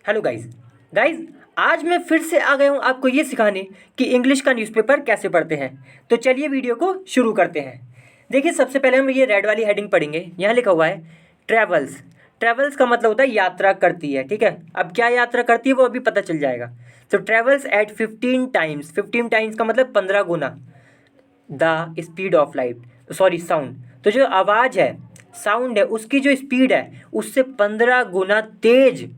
Hello guys आज मैं फिर से आ गया हूँ आपको ये सिखाने कि इंग्लिश का न्यूज़पेपर कैसे पढ़ते हैं। तो चलिए वीडियो को शुरू करते हैं। देखिए सबसे पहले हम ये रेड वाली हेडिंग पढ़ेंगे। यहाँ लिखा हुआ है ट्रैवल्स। ट्रैवल्स का मतलब होता है यात्रा करती है, ठीक है। अब क्या यात्रा करती है वो अभी पता चल जाएगा। तो ट्रैवल्स एट 15 टाइम्स, 15 टाइम्स का मतलब 15 गुना the speed of light, sorry sound. तो जो आवाज़ है, साउंड है, उसकी जो स्पीड है उससे 15 गुना तेज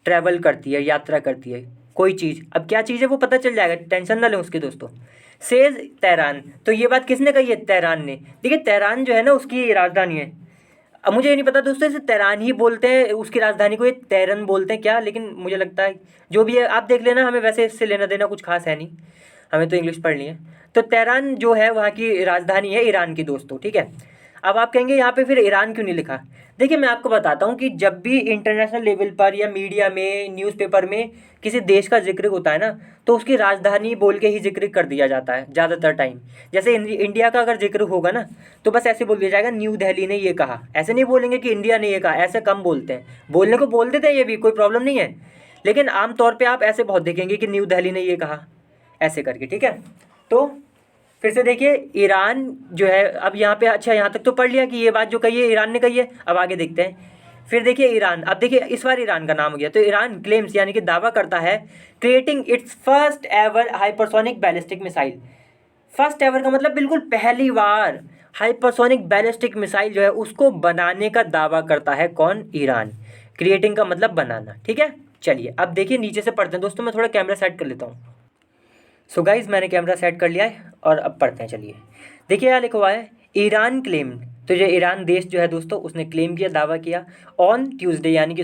ट्रैवल करती है, यात्रा करती है कोई चीज़। अब क्या चीज़ है वो पता चल जाएगा, टेंशन ना लें उसके दोस्तों। Says Tehran. तो ये बात किसने कही है? तेहरान ने। देखिए तेहरान जो है ना उसकी राजधानी है। अब मुझे ये नहीं पता दोस्तों इसे तेहरान ही बोलते हैं, उसकी राजधानी को ये तेहरान बोलते हैं क्या, लेकिन मुझे लगता है जो भी है आप देख लेना, हमें वैसे इससे लेना देना कुछ खास है नहीं, हमें तो इंग्लिश पढ़नी है। तो तेहरान जो है वहाँ की राजधानी है ईरान की दोस्तों, ठीक है। अब आप कहेंगे यहाँ पे फिर ईरान क्यों नहीं लिखा? देखिए मैं आपको बताता हूँ कि जब भी इंटरनेशनल लेवल पर या मीडिया में, न्यूज़पेपर में किसी देश का जिक्र होता है ना, तो उसकी राजधानी बोल के ही जिक्र कर दिया जाता है ज़्यादातर टाइम। जैसे इंडिया का अगर जिक्र होगा ना तो बस ऐसे बोल दिया जाएगा न्यू दिल्ली ने ये कहा, ऐसे नहीं बोलेंगे कि इंडिया ने ये कहा, ऐसे कम बोलते हैं। बोलने को बोल देते हैं ये भी, कोई प्रॉब्लम नहीं है, लेकिन आमतौर पर आप ऐसे बहुत देखेंगे कि न्यू दिल्ली ने ये कहा, ऐसे करके, ठीक है। तो फिर से देखिए ईरान जो है, अब यहाँ पे अच्छा यहाँ तक तो पढ़ लिया कि ये बात जो कही है ईरान ने कही है। अब आगे देखते हैं। फिर देखिए ईरान, अब देखिए इस बार ईरान का नाम हो गया। तो ईरान क्लेम्स यानी कि दावा करता है creating it's first ever hypersonic ballistic missile. First ever का मतलब बिल्कुल पहली बार हाइपरसोनिक बैलिस्टिक मिसाइल जो है उसको बनाने का दावा करता है कौन? ईरान। क्रिएटिंग का मतलब बनाना, ठीक है। चलिए अब देखिए नीचे से पढ़ते हैं दोस्तों, मैं थोड़ा कैमरा सेट कर लेता हूँ। सो गाइज मैंने कैमरा सेट कर लिया है और अब पढ़ते हैं। चलिए देखिए यहाँ लिखा हुआ है ईरान क्लेम। तो जो ईरान देश जो है दोस्तों उसने क्लेम किया, दावा किया ऑन ट्यूसडे यानी कि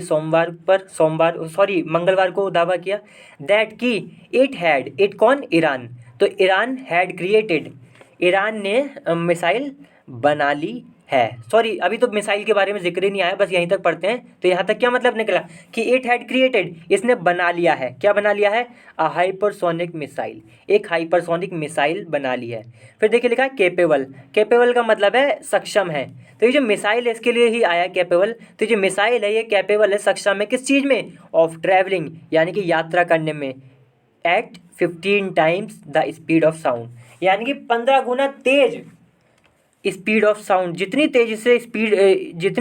मंगलवार को दावा किया दैट कि इट कौन? ईरान। तो ईरान हैड क्रिएटेड, ईरान ने मिसाइल बना ली है। सॉरी अभी तो मिसाइल के बारे में जिक्र ही नहीं आया, बस यहीं तक पढ़ते हैं। तो यहाँ तक क्या मतलब निकला कि इट हैड क्रिएटेड, इसने बना लिया है। क्या बना लिया है? अ हाइपरसोनिक मिसाइल, एक हाइपरसोनिक मिसाइल बना ली है। फिर देखिए लिखा है केपेबल। केपेबल का मतलब है सक्षम है। तो ये जो मिसाइल है इसके लिए ही आया कैपेबल। तो जो मिसाइल है ये कैपेबल है, सक्षम है किस चीज़ में? ऑफ ट्रैवलिंग यानी कि यात्रा करने में at 15 times the speed of sound, यानी कि 15 गुना तेज स्पीड ऑफ साउंड। जितनी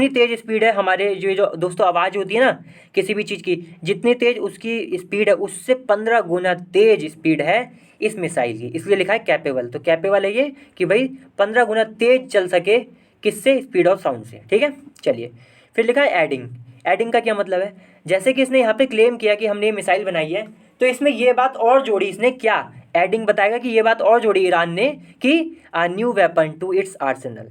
तेज स्पीड है हमारे जो दोस्तों आवाज़ होती है ना किसी भी चीज़ की, जितनी तेज उसकी स्पीड है उससे 15 गुना तेज स्पीड है इस मिसाइल की, इसलिए लिखा है कैपेबल। तो कैपेबल है ये कि भाई 15 गुना तेज चल सके, किससे? स्पीड ऑफ साउंड से, ठीक है। चलिए फिर लिखा है एडिंग। एडिंग का क्या मतलब है? जैसे कि इसने यहाँ पे क्लेम किया कि हमने ये मिसाइल बनाई है, तो इसमें ये बात और जोड़ी इसने, क्या? एडिंग बताएगा कि ये बात और जोड़ी ईरान ने कि a new weapon to its arsenal.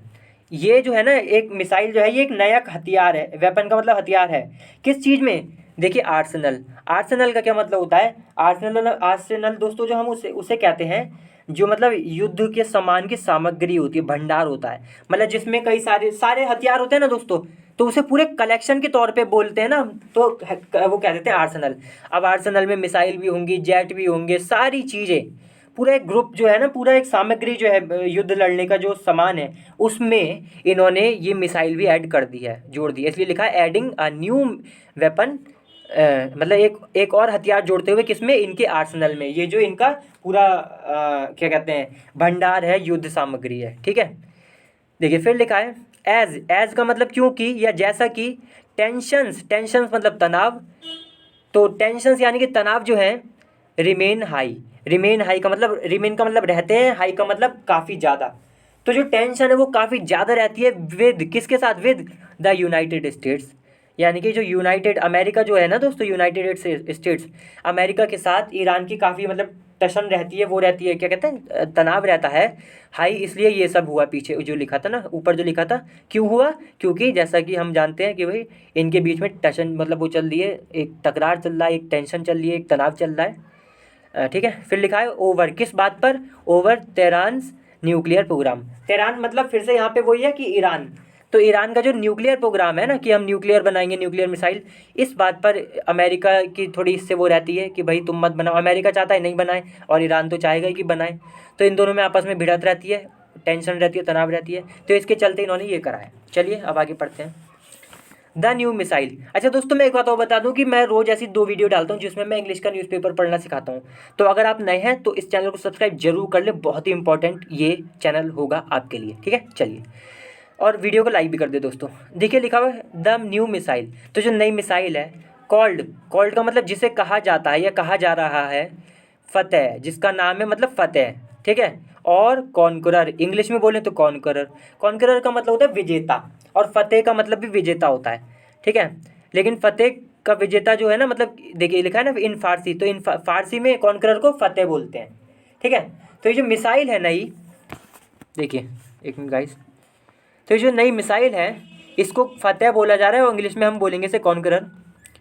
ये जो है ना एक मिसाइल जो है ये एक नया हथियार है। वेपन का मतलब हथियार है किस चीज़ में? देखिए आर्सेनल। आर्सेनल का क्या मतलब होता है? आर्सेनल, आर्सेनल दोस्तों जो हम उसे उसे कहते हैं जो मतलब युद्ध के सामान की सामग्री होती है, भंडार होता है, मतलब जिसमें कई सारे सारे हथियार होते हैं ना दोस्तों, तो उसे पूरे कलेक्शन के तौर पे बोलते हैं ना, तो वो कह देते हैं आर्सेनल। अब आर्सेनल में मिसाइल भी होंगी, जेट भी होंगे, सारी चीज़ें, पूरा एक ग्रुप जो है ना, पूरा एक सामग्री जो है युद्ध लड़ने का जो सामान है उसमें इन्होंने ये मिसाइल भी ऐड कर दी है, जोड़ दी है, इसलिए लिखा है एडिंग अ न्यू वेपन। मतलब एक और हथियार जोड़ते हुए किसमें? इनके आर्सेनल में। ये जो इनका पूरा क्या कहते हैं भंडार है, युद्ध सामग्री है, ठीक है। देखिए फिर लिखा है एज। एज का मतलब क्योंकि या जैसा कि टेंशंस, टेंशंस मतलब तनाव। तो टेंशंस यानी कि तनाव जो है रिमेन हाई। रिमेन हाई का मतलब, रिमेन का मतलब रहते हैं, हाई का मतलब काफ़ी ज़्यादा। तो जो टेंशन है वो काफ़ी ज़्यादा रहती है विद किसके साथ? विद द यूनाइटेड स्टेट्स, यानी कि जो यूनाइटेड अमेरिका जो है ना दोस्तों, यूनाइटेड स्टेट्स अमेरिका के साथ ईरान की काफ़ी मतलब टशन रहती है, वो रहती है, क्या कहते हैं, तनाव रहता है हाई। इसलिए ये सब हुआ पीछे जो लिखा था ना, ऊपर जो लिखा था। क्यों हुआ? क्योंकि जैसा कि हम जानते हैं कि भाई इनके बीच में टशन मतलब वो चल रही है, एक तकरार चल रहा है, एक टेंशन चल रही है, एक तनाव चल रहा है, ठीक है। फिर लिखा है ओवर, किस बात पर? Over Tehran's nuclear programme. Tehran मतलब फिर से यहाँ पे वही है कि ईरान। तो ईरान का जो न्यूक्लियर प्रोग्राम है ना कि हम न्यूक्लियर बनाएंगे, न्यूक्लियर मिसाइल, इस बात पर अमेरिका की थोड़ी इससे वो रहती है कि भाई तुम मत बनाओ। अमेरिका चाहता है नहीं बनाए और ईरान तो चाहेगा ही कि बनाए, तो इन दोनों में आपस में भिड़त रहती है, टेंशन रहती है, तनाव रहती है, तो इसके चलते इन्होंने ये करा है। चलिए अब आगे पढ़ते हैं। The new missile. अच्छा दोस्तों, मैं एक बात और बता दूं कि मैं रोज़ ऐसी 2 वीडियो डालता हूं जिसमें मैं इंग्लिश का न्यूज़पेपर पढ़ना सिखाता हूं। तो अगर आप नए हैं तो इस चैनल को सब्सक्राइब जरूर कर ले, बहुत ही इंपॉर्टेंट ये चैनल होगा आपके लिए। ठीक है, चलिए, और वीडियो को लाइक भी कर दे दोस्तों। देखिए लिखा हुआ है द न्यू मिसाइल, तो जो नई मिसाइल है, कॉल्ड, कॉल्ड का मतलब जिसे कहा जाता है या कहा जा रहा है, फतेह, जिसका नाम है मतलब फतेह, ठीक है, और कॉन्करर, इंग्लिश में बोले तो कॉन्करर, कॉन्करर का मतलब होता है विजेता, और फतेह का मतलब भी विजेता होता है, ठीक है। लेकिन फतेह का विजेता जो है ना, मतलब देखिए लिखा है ना इन फारसी, तो इन फारसी में कॉन्करर को फतेह बोलते हैं, ठीक है। तो ये जो मिसाइल है नई, देखिए एक मिनट गाइस, तो ये जो नई मिसाइल है इसको फतेह बोला जा रहा है, और इंग्लिश में हम बोलेंगे इसे कॉन्करर,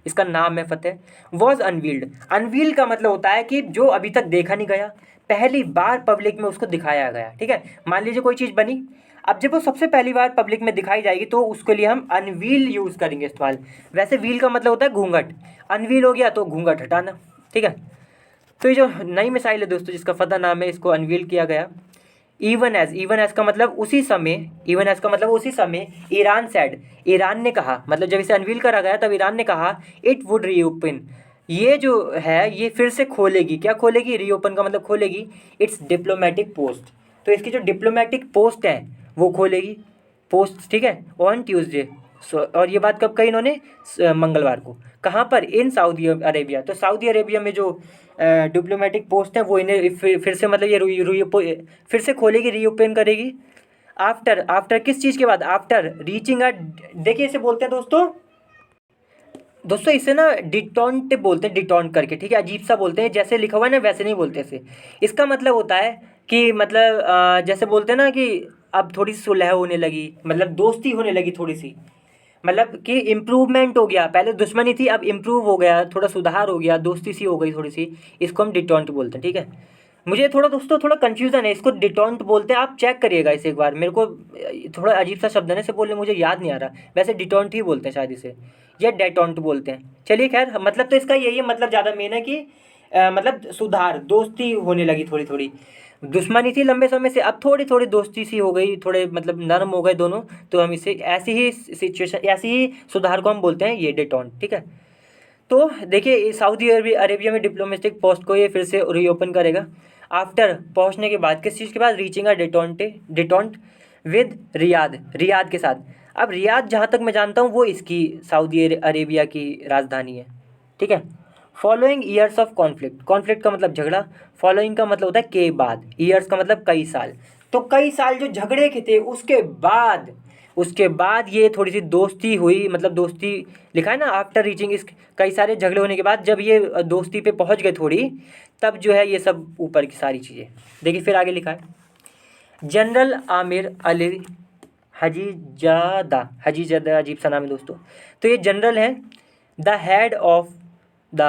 इसका नाम है फतेह। वॉज अनवील्ड, अनवील का मतलब होता है कि जो अभी तक देखा नहीं गया, पहली बार पब्लिक में उसको दिखाया गया, ठीक है। मान लीजिए कोई चीज़ बनी, अब जब वो सबसे पहली बार पब्लिक में दिखाई जाएगी तो उसके लिए हम अनवील यूज़ करेंगे इस्तेमाल। वैसे व्हील का मतलब होता है घूंघट, अनवील हो गया तो घूंघट हटाना, ठीक है। तो ये जो नई मिसाइल है दोस्तों जिसका फतेह नाम है, इसको अनवील किया गया। इवन एज, इवन एज का मतलब उसी समय, इवन एज का मतलब उसी समय, ईरान सेड, ईरान ने कहा, मतलब जब इसे अनवील करा गया तब ईरान ने कहा इट वुड रीओपन, ये जो है ये फिर से खोलेगी, क्या खोलेगी, रीओपन का मतलब खोलेगी, इट्स डिप्लोमेटिक पोस्ट, तो इसकी जो डिप्लोमेटिक पोस्ट है वो खोलेगी, पोस्ट, ठीक है, ऑन ट्यूसडे। और ये बात कब कही इन्होंने, मंगलवार को। कहाँ पर, इन सऊदी अरेबिया, तो सऊदी अरेबिया में जो डिप्लोमेटिक पोस्ट है वो इन्हें फिर से मतलब ये फिर से खोलेगी, रीओपन करेगी। आफ्टर, आफ्टर किस चीज़ के बाद, आफ्टर रीचिंग अ, देखिए इसे बोलते हैं दोस्तों, दोस्तों इसे ना डिटॉन्ट बोलते हैं, डिटॉन्ट करके, ठीक है, अजीब सा बोलते हैं, जैसे लिखा हुआ है ना वैसे नहीं बोलते इसे। इसका मतलब होता है कि मतलब जैसे बोलते हैं ना कि अब थोड़ी सुलह होने लगी, मतलब दोस्ती होने लगी थोड़ी सी, मतलब कि इम्प्रूवमेंट हो गया, पहले दुश्मनी थी अब इम्प्रूव हो गया, थोड़ा सुधार हो गया, दोस्ती सी हो गई थोड़ी सी, इसको हम डिटॉन्ट बोलते हैं, ठीक है। मुझे थोड़ा दोस्तों थोड़ा कन्फ्यूज़न है, इसको डिटॉन्ट बोलते हैं, आप चेक करिएगा इसे एक बार, मेरे को थोड़ा अजीब सा शब्द है ना, इसे बोलने मुझे याद नहीं आ रहा, वैसे डिटॉन्ट ही बोलते हैं शायद इसे, या डेटॉन्ट बोलते हैं। चलिए खैर, मतलब तो इसका यही है, मतलब ज़्यादा मेन है कि मतलब सुधार, दोस्ती होने लगी थोड़ी थोड़ी, दुश्मनी थी लंबे समय से, अब थोड़ी थोड़ी दोस्ती सी हो गई, थोड़े मतलब नरम हो गए दोनों, तो हम इसे ऐसी ही सिचुएशन, ऐसी ही सुधार को हम बोलते हैं ये डेटॉन्ट, ठीक है। तो देखिए सऊदी अरेबिया में डिप्लोमेटिक पोस्ट को ये फिर से रीओपन करेगा, आफ्टर, पहुंचने के बाद, किस चीज़ के बाद, reaching a detente, detente with Riyadh, Riyadh के साथ। अब रियाद जहाँ तक मैं जानता हूँ वो इसकी सऊदी अरेबिया की राजधानी है, ठीक है। Following years of conflict, conflict का मतलब झगड़ा, फॉलोइंग का मतलब होता है के बाद, ईयर्स का मतलब कई साल, तो कई साल जो झगड़े के थे उसके बाद, उसके बाद ये थोड़ी सी दोस्ती हुई, मतलब दोस्ती लिखा है ना आफ्टर रीचिंग, इस कई सारे झगड़े होने के बाद जब ये दोस्ती पे पहुंच गए थोड़ी, तब जो है ये सब ऊपर की सारी चीज़ें। देखिए फिर आगे लिखा है, जनरल आमिर अली हजीजादा, हजीजादा अजीब सा नाम है दोस्तों, तो ये जनरल है, the head of the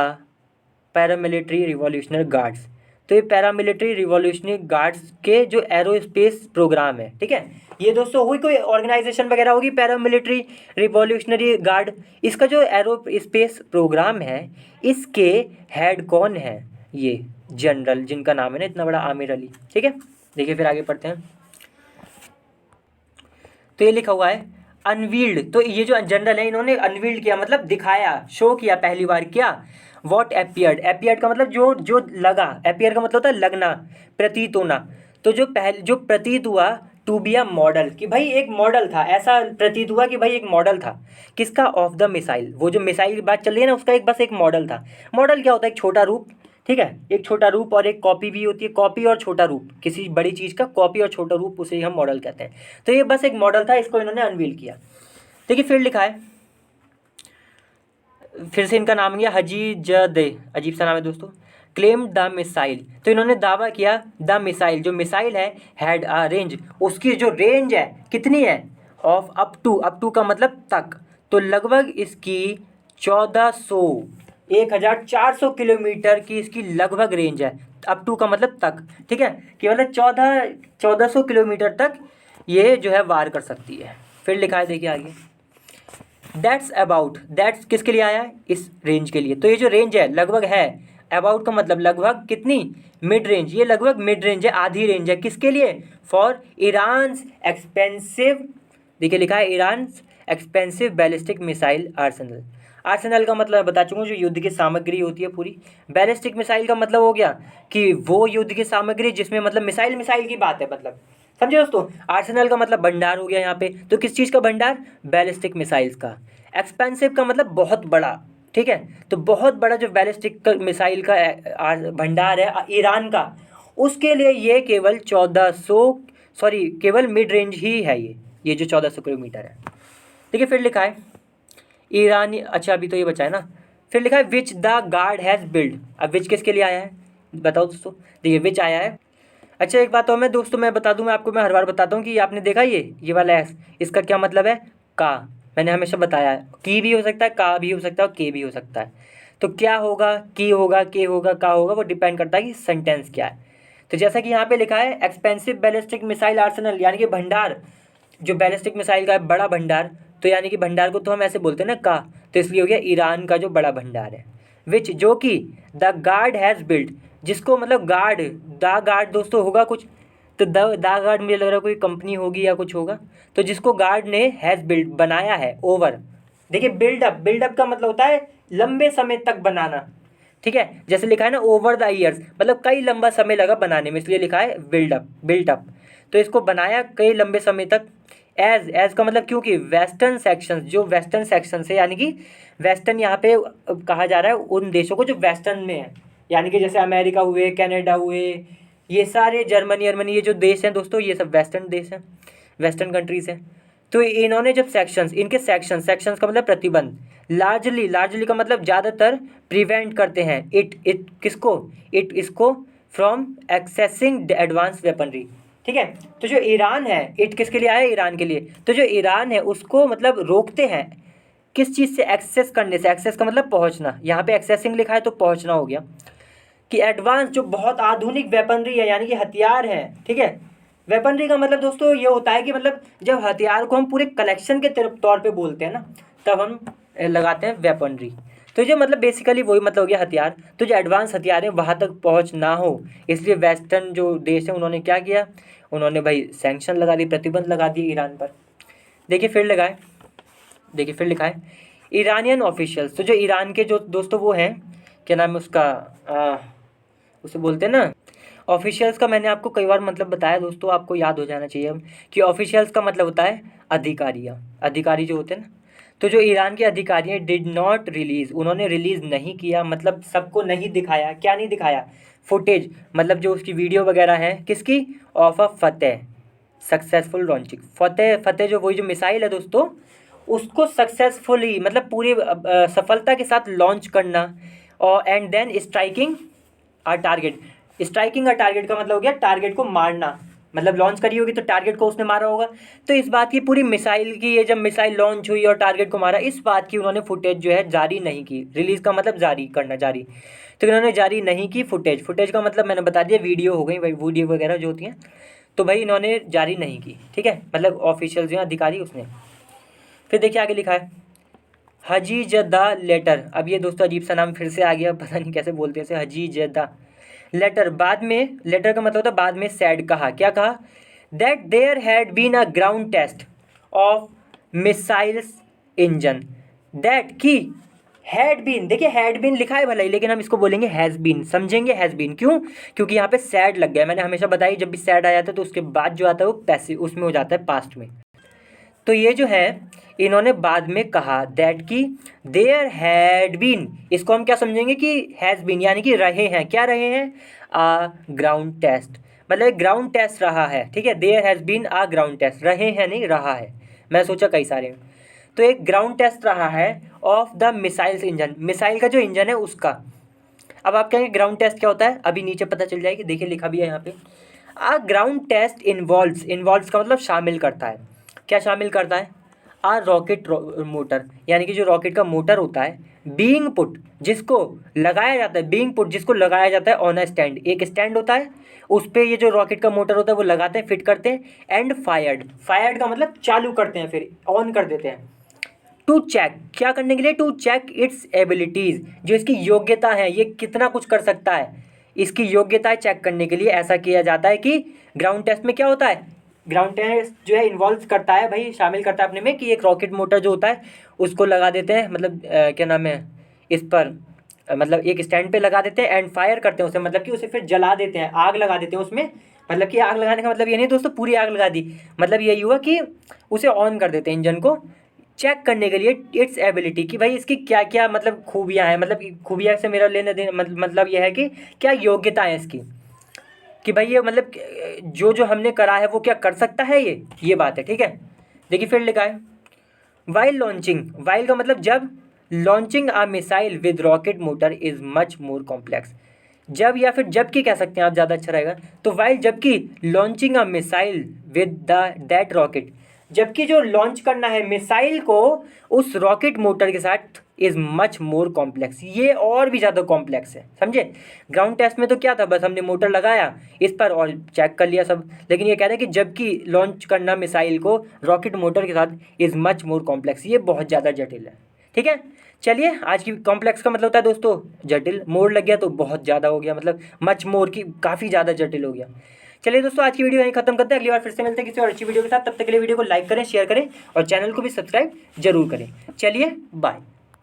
paramilitary revolutionary guards, तो ये पैरामिलिट्री रिवॉल्यूशनरी गार्ड्स के जो एरोस्पेस प्रोग्राम है, ठीक है, ये दोस्तों हुई कोई ऑर्गेनाइजेशन वगैरह होगी पैरामिलिट्री रिवॉल्यूशनरी गार्ड, इसका जो एरोस्पेस प्रोग्राम है इसके हेड कौन है, ये जनरल जिनका नाम है ना इतना बड़ा, आमिर अली, ठीक है। देखिए फिर आगे पढ़ते हैं, तो ये लिखा हुआ है अनवील्ड, तो ये जो जनरल है इन्होंने अनवील्ड किया मतलब दिखाया, शो किया पहली बार, क्या, वॉट एपियर्ड, एपियर्ड का मतलब जो जो लगा, एपियर का मतलब होता है लगना, प्रतीत होना, तो जो पहले जो प्रतीत हुआ, टू बी अ मॉडल, कि भाई एक मॉडल था, ऐसा प्रतीत हुआ कि भाई एक मॉडल था, किसका, ऑफ द मिसाइल, वो जो मिसाइल की बात चल रही है ना उसका एक बस एक मॉडल था। मॉडल क्या होता है, एक छोटा रूप, ठीक है, एक छोटा रूप, और एक कॉपी भी होती है, कॉपी और छोटा रूप, किसी बड़ी चीज़ का कॉपी और छोटा रूप, उसे ही हम मॉडल कहते हैं। तो ये बस एक मॉडल था, इसको इन्होंने अनवील किया। देखिए फिर लिखा है, फिर से इनका नाम गया हजीजदे, अजीब सा नाम है दोस्तों, क्लेम द मिसाइल, तो इन्होंने दावा किया द मिसाइल, जो मिसाइल है, हैड आ रेंज, उसकी जो रेंज है कितनी है, ऑफ अप टू का मतलब तक, तो लगभग इसकी 1400, 1400 किलोमीटर की इसकी लगभग रेंज है, अप टू का मतलब तक, ठीक है, कि मतलब 1400 किलोमीटर तक ये जो है वार कर सकती है। फिर लिखा है देखिए आगे, दैट्स अबाउट, दैट्स किसके लिए आया है, इस रेंज के लिए, तो ये जो रेंज है लगभग है, अबाउट का मतलब लगभग, कितनी, मिड रेंज, ये लगभग मिड रेंज है, आधी रेंज है, किसके लिए, फॉर ईरान एक्सपेंसिव, देखिए लिखा है Iran expensive ballistic missile Arsenal. Arsenal का मतलब बता चुका हूँ, जो युद्ध की सामग्री होती है पूरी। बैलिस्टिक मिसाइल का मतलब हो गया कि वो युद्ध की सामग्री जिसमें मतलब मिसाइल मिसाइल की बात है, मतलब समझे दोस्तों। आर्सेनल का मतलब भंडार हो गया यहाँ पे, तो किस चीज़ का भंडार, बैलिस्टिक मिसाइल्स का। एक्सपेंसिव का मतलब बहुत बड़ा, ठीक है, तो बहुत बड़ा जो बैलिस्टिक मिसाइल का भंडार है ईरान का, उसके लिए ये केवल 1400 सॉरी केवल मिड रेंज ही है ये जो 1400 किलोमीटर है। देखिए फिर लिखा है ईरानी, अच्छा अभी तो ये बचा है ना, फिर लिखा है which the guard has build. अब विच किसके लिए आया है बताओ दोस्तों, देखिए विच आया है। अच्छा एक बात और मैं दोस्तों मैं बता दूं, मैं आपको मैं हर बार बताता हूँ कि आपने देखा ये वाला एस, इसका क्या मतलब है, का। मैंने हमेशा बताया है की भी हो सकता है, का भी हो सकता है और के भी हो सकता है। तो क्या होगा, की होगा, के होगा, का होगा, वो डिपेंड करता है कि सेंटेंस क्या है। तो जैसा कि यहाँ पे लिखा है एक्सपेंसिव बैलिस्टिक मिसाइल आर्सेनल, यानी कि भंडार, जो बैलिस्टिक मिसाइल का बड़ा भंडार, तो यानी कि भंडार को तो हम ऐसे बोलते हैं ना का, तो इसलिए हो गया ईरान का जो बड़ा भंडार है। विच जो कि द गार्ड हैज़ बिल्ड, जिसको मतलब गार्ड, द गार्ड दोस्तों होगा कुछ, तो द गार्ड मुझे लग रहा है कोई कंपनी होगी या कुछ होगा, तो जिसको गार्ड ने हैज़ बिल्ड बनाया है ओवर। देखिए बिल्डअप, बिल्डअप का मतलब होता है लंबे समय तक बनाना, ठीक है, जैसे लिखा है ना ओवर द ईयर्स, मतलब कई लंबा समय लगा बनाने में, इसलिए लिखा है बिल्डअप, बिल्टअप। तो इसको बनाया कई लंबे समय तक। एज का मतलब क्योंकि वेस्टर्न सेक्शंस, जो वेस्टर्न सेक्शन है, यानी कि वेस्टर्न यहाँ पे कहा जा रहा है उन देशों को जो वेस्टर्न में है, यानी कि जैसे अमेरिका हुए, कनाडा हुए, ये सारे जर्मनी अर्मनी, ये जो देश हैं दोस्तों ये सब वेस्टर्न देश हैं, वेस्टर्न कंट्रीज़ हैं। तो इन्होंने जब सेक्शंस, इनके सेक्शंस का मतलब प्रतिबंध, लार्जली का मतलब ज़्यादातर प्रिवेंट करते हैं इट किसको, इसको फ्रॉम एक्सेसिंग एडवांस वेपनरी, ठीक है। तो जो ईरान है, इट किसके लिए आया, ईरान के लिए, तो जो ईरान है उसको मतलब रोकते हैं किस चीज़ से, एक्सेस करने से। एक्सेस का मतलब पहुंचना, यहाँ पे एक्सेसिंग लिखा है तो पहुंचना हो गया, कि एडवांस जो बहुत आधुनिक वेपनरी है, यानी कि हथियार हैं, ठीक है। वेपनरी का मतलब दोस्तों ये होता है कि मतलब जब हथियार को हम पूरे कलेक्शन के तौर पे बोलते हैं ना, तब हम लगाते हैं वेपनरी। तो जो मतलब बेसिकली वही मतलब हो गया हथियार। तो जो एडवांस हथियार है वहाँ तक पहुँच ना हो, इसलिए वेस्टर्न जो देश है उन्होंने क्या किया, उन्होंने भाई सैंक्शन लगा दी, प्रतिबंध लगा दिए ईरान पर। देखिए फिर लगाए, देखिए फिर लिखा है ईरानियन ऑफिशियल्स, तो जो ईरान के जो दोस्तों वो हैं, क्या नाम है उसका, उसे बोलते हैं ना ऑफिशियल्स का, मैंने आपको कई बार मतलब बताया दोस्तों, आपको याद हो जाना चाहिए अब कि ऑफिशियल्स का मतलब होता है अधिकारियाँ, अधिकारी जो होते हैं ना। तो जो ईरान के अधिकारी हैं डिड नॉट रिलीज़, उन्होंने रिलीज़ नहीं किया, मतलब सबको नहीं दिखाया, क्या नहीं दिखाया, फुटेज, मतलब जो उसकी वीडियो वगैरह है किसकी, of a Fateh successful launching. Fateh, Fateh जो वही जो मिसाइल है दोस्तों, उसको सक्सेसफुली मतलब पूरी सफलता के साथ लॉन्च करना, और and then striking a target. Striking a target का मतलब हो गया टारगेट को मारना, मतलब लॉन्च करी होगी तो टारगेट को उसने मारा होगा। तो इस बात की पूरी मिसाइल की, ये जब मिसाइल लॉन्च हुई और टारगेट को मारा, इस बात की उन्होंने फुटेज जो है जारी नहीं की। रिलीज़ का मतलब जारी करना, जारी, तो इन्होंने जारी नहीं की फुटेज। फुटेज का मतलब मैंने बता दिया वीडियो हो गई भाई, वीडियो वगैरह जो होती हैं, तो भाई इन्होंने जारी नहीं की, ठीक है, मतलब ऑफिशियल जो है अधिकारी उसने। फिर देखिए आगे लिखा है हजीजदा लेटर। अब ये दोस्तों अजीब सा नाम फिर से आ गया, पता नहीं कैसे बोलते हैं इसे, हजीजदा लेटर। बाद में, लेटर का मतलब होता है बाद में सैड, कहा, क्या कहा, that there had been a ground test of missiles engine, that की हैड बीन, देखिए हैड बीन लिखा है भले ही, लेकिन हम इसको बोलेंगे हैज़ बीन, समझेंगे हैज़ बीन, क्यों, क्योंकि यहाँ पे सैड लग गया। मैंने हमेशा बताई जब भी सैड आ जाता है तो उसके बाद जो आता है वो पैसिव उसमें हो जाता है, पास्ट में। तो ये जो है इन्होंने बाद में कहा दैट की देयर हैड बीन, इसको हम क्या समझेंगे कि हैज़ बीन, यानी कि रहे हैं, क्या रहे हैं, ग्राउंड टेस्ट, मतलब ग्राउंड टेस्ट रहा है, ठीक है। There has been a ground test, रहे हैं नहीं रहा है, मैं सोचा कई सारे। तो एक ग्राउंड टेस्ट रहा है of the missiles engine, missile का जो इंजन है उसका। अब आप कहेंगे ग्राउंड टेस्ट क्या होता है, अभी नीचे पता चल जाएगी, देखिए लिखा भी है यहाँ पे, ग्राउंड टेस्ट इन्वॉल्व्स, इन्वॉल्व्स का मतलब शामिल करता है, क्या शामिल करता है, रॉकेट मोटर, यानी कि जो रॉकेट का मोटर होता है, बीइंग पुट जिसको लगाया जाता है, बीइंग पुट जिसको लगाया जाता है ऑन अ स्टैंड, एक स्टैंड होता है उस पर ये जो रॉकेट का मोटर होता है वो लगाते हैं, फिट करते हैं, एंड फायर्ड, फायर्ड का मतलब चालू करते हैं, फिर ऑन कर देते हैं, टू चेक, क्या करने के लिए, टू चेक इट्स एबिलिटीज़, जो इसकी योग्यता है, ये कितना कुछ कर सकता है, इसकी योग्यता चेक करने के लिए ऐसा किया जाता है कि ग्राउंड टेस्ट में क्या होता है, ग्राउंड टेस्ट जो है इन्वॉल्व करता है भाई, शामिल करता है अपने में कि एक रॉकेट मोटर जो होता है उसको लगा देते हैं, मतलब क्या नाम है इस पर, मतलब एक स्टैंड पे लगा देते हैं एंड फायर करते हैं उसे, मतलब कि उसे फिर जला देते हैं, आग लगा देते हैं उसमें। मतलब कि आग लगाने का मतलब ये नहीं दोस्तों पूरी आग लगा दी, मतलब यही हुआ कि उसे ऑन कर देते हैं इंजन को, चेक करने के लिए इट्स एबिलिटी कि भाई इसकी क्या क्या मतलब खूबियाँ हैं, मतलब खूबियाँ से मेरा लेना देना मतलब यह है कि क्या योग्यता है इसकी, कि भाई ये मतलब जो जो हमने करा है वो क्या कर सकता है ये बात है, ठीक है। देखिए फिर लिखा है वाइल लॉन्चिंग, वाइल का मतलब जब, launching a missile with rocket motor is much more complex, जब या फिर जबकि कह सकते हैं आप, ज़्यादा अच्छा रहेगा। तो वाइल जबकि launching a missile with the that rocket, जबकि जो लॉन्च करना है मिसाइल को उस रॉकेट मोटर के साथ इज़ मच मोर कॉम्प्लेक्स, ये और भी ज़्यादा कॉम्प्लेक्स है, समझे। ग्राउंड टेस्ट में तो क्या था, बस हमने मोटर लगाया इस पर और चेक कर लिया सब, लेकिन ये कह रहे हैं कि जबकि लॉन्च करना मिसाइल को रॉकेट मोटर के साथ इज़ मच मोर कॉम्प्लेक्स, ये बहुत ज़्यादा जटिल है, ठीक है। चलिए आज की कॉम्प्लेक्स का मतलब होता है दोस्तों जटिल, मोर लग गया तो बहुत ज़्यादा हो गया, मतलब मच मोर की काफ़ी ज़्यादा जटिल हो गया। चलिए दोस्तों आज की वीडियो यहीं खत्म करते हैं, अगली बार फिर से मिलते हैं किसी और अच्छी वीडियो के साथ, तब तक के लिए वीडियो को लाइक करें, शेयर करें और चैनल को भी सब्सक्राइब जरूर करें। चलिए बाय।